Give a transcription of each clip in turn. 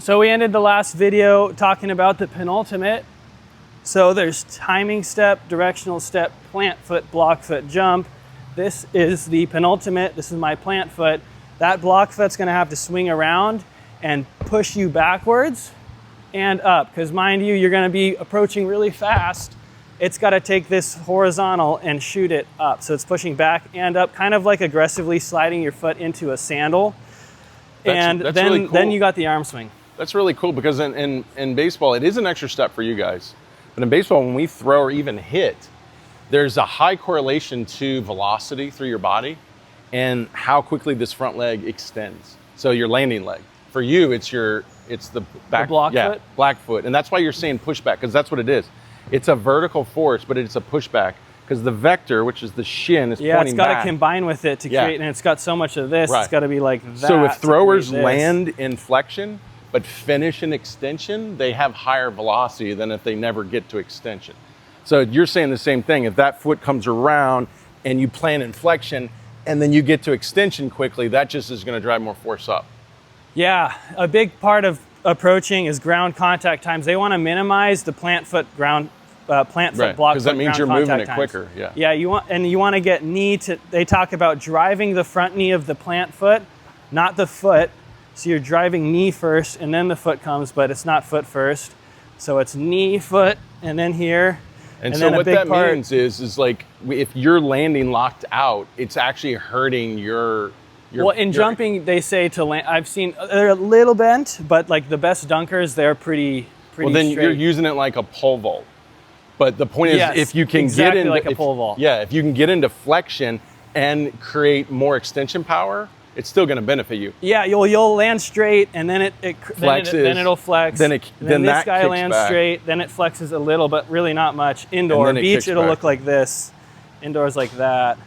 So we ended the last video talking about the penultimate. So there's timing step, directional step, plant foot, block foot, jump. This is the penultimate. This is my plant foot. That block foot's gonna have to swing around and push you backwards and up, because mind you, you're gonna be approaching really fast. It's gotta take this horizontal and shoot it up. So it's pushing back and up, kind of like aggressively sliding your foot into a sandal. That's really cool. Then you got the arm swing. That's really cool, because in baseball, it is an extra step for you guys. But in baseball, when we throw or even hit, there's a high correlation to velocity through your body and how quickly this front leg extends. So your landing leg. For you, it's the back, the block foot? black foot. And that's why you're saying pushback, because that's what it is. It's a vertical force, but it's a pushback, because the vector, which is the shin, is pointing back. Yeah, it's got to combine with it to create, and it's got so much of this, it's got to be like that. So if throwers land in flexion, but finish in extension, they have higher velocity than if they never get to extension. So you're saying the same thing. If that foot comes around and you plant in flexion and then you get to extension quickly, that just is gonna drive more force up. Yeah, a big part of approaching is ground contact times. They wanna minimize the plant foot block because that means you're moving it quicker. Yeah, you want to get knee to, they talk about driving the front knee of the plant foot, not the foot. So you're driving knee first and then the foot comes, but it's not foot first. So it's knee, foot, and then here. And so what that means is like, if you're landing locked out, it's actually hurting your well, in jumping, they say to land, I've seen, they're a little bent, but like the best dunkers, they're pretty well, then straight. You're using it like a pole vault. But the point is, if you can get into like a pole vault. Yeah, if you can get into flexion and create more extension power, it's still going to benefit you. Yeah, you'll land straight, and then then it'll flex. Then this guy lands straight, then it flexes a little, but really not much. Indoor, beach, it'll look like this. Indoors like that.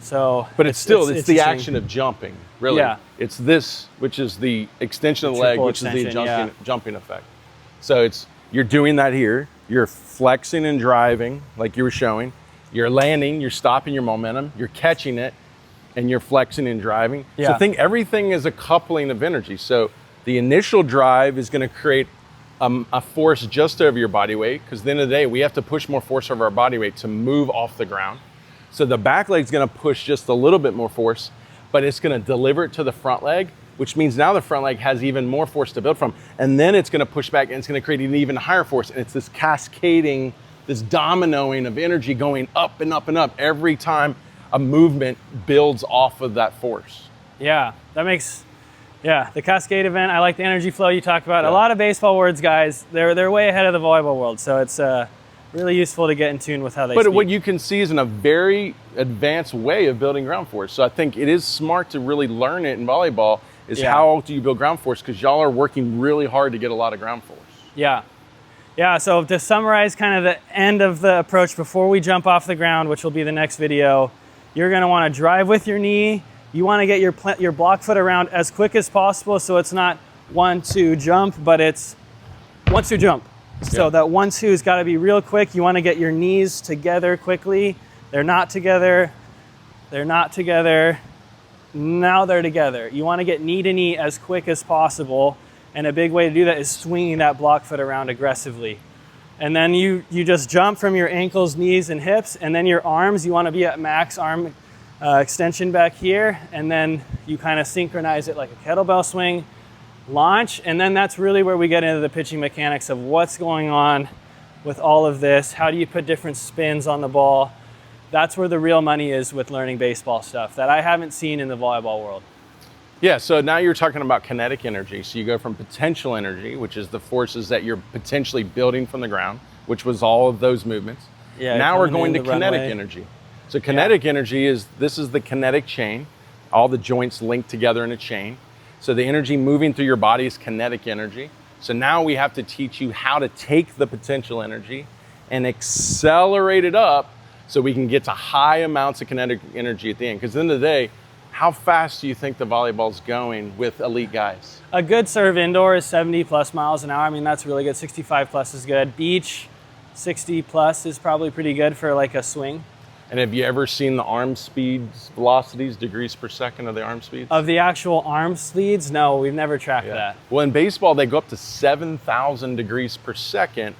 So, but it's the action of jumping, really. Yeah. It's this, which is the extension of the leg, which is the jumping effect. So you're doing that here. You're flexing and driving, like you were showing. You're landing. You're stopping your momentum. You're catching it. And you're flexing and driving. Yeah. So everything is a coupling of energy. So the initial drive is going to create a force just over your body weight, because at the end of the day, we have to push more force over our body weight to move off the ground. So the back leg's going to push just a little bit more force, but it's going to deliver it to the front leg, which means now the front leg has even more force to build from. And then it's going to push back and it's going to create an even higher force. And it's this cascading, this dominoing of energy going up and up and up every time a movement builds off of that force. Yeah, that makes, the cascade event. I like the energy flow you talked about. Yeah. A lot of baseball words, guys, they're way ahead of the volleyball world. So it's really useful to get in tune with how they speak. What you can see is in a very advanced way of building ground force. So I think it is smart to really learn it in volleyball, is how do you build ground force? Because y'all are working really hard to get a lot of ground force. Yeah. Yeah, so to summarize kind of the end of the approach before we jump off the ground, which will be the next video, you're gonna wanna drive with your knee. You wanna get your block foot around as quick as possible, so it's not 1-2 jump, but it's 1-2 jump. So that 1-2's gotta be real quick. You wanna get your knees together quickly. They're not together. They're not together. Now they're together. You wanna get knee to knee as quick as possible. And a big way to do that is swinging that block foot around aggressively. And then you just jump from your ankles, knees, and hips, and then your arms, you wanna be at max arm extension back here, and then you kind of synchronize it like a kettlebell swing, launch, and then that's really where we get into the pitching mechanics of what's going on with all of this. How do you put different spins on the ball? That's where the real money is with learning baseball stuff that I haven't seen in the volleyball world. Yeah, so now you're talking about kinetic energy. So you go from potential energy, which is the forces that you're potentially building from the ground, which was all of those movements. Yeah, now we're going to kinetic energy. So kinetic energy is the kinetic chain, all the joints linked together in a chain. So the energy moving through your body is kinetic energy. So now we have to teach you how to take the potential energy and accelerate it up so we can get to high amounts of kinetic energy at the end. Because at the end of the day, how fast do you think the volleyball's going with elite guys? A good serve indoor is 70 plus miles an hour. I mean, that's really good. 65 plus is good. Beach, 60 plus is probably pretty good for like a swing. And have you ever seen the arm speeds, velocities, degrees per second of the arm speeds? Of the actual arm speeds? No, we've never tracked that. Well, in baseball, they go up to 7,000 degrees per second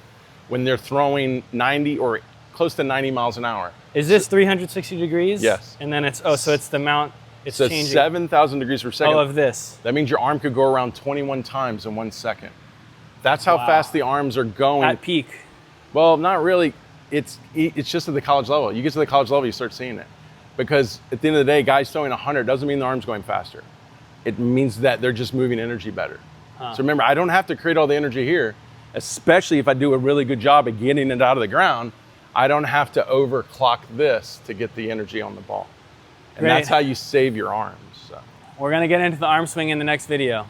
when they're throwing 90 or close to 90 miles an hour. Is this 360 degrees? Yes. And then it's, oh, so it's the amount, it's so changing. 7,000 degrees per second. Oh, of this. That means your arm could go around 21 times in 1 second. That's how fast the arms are going. At peak. Well, not really. It's just at the college level. You get to the college level, you start seeing it. Because at the end of the day, guys throwing 100 doesn't mean the arm's going faster. It means that they're just moving energy better. So remember, I don't have to create all the energy here, especially if I do a really good job of getting it out of the ground. I don't have to overclock this to get the energy on the ball. And that's how you save your arms. So. We're gonna get into the arm swing in the next video.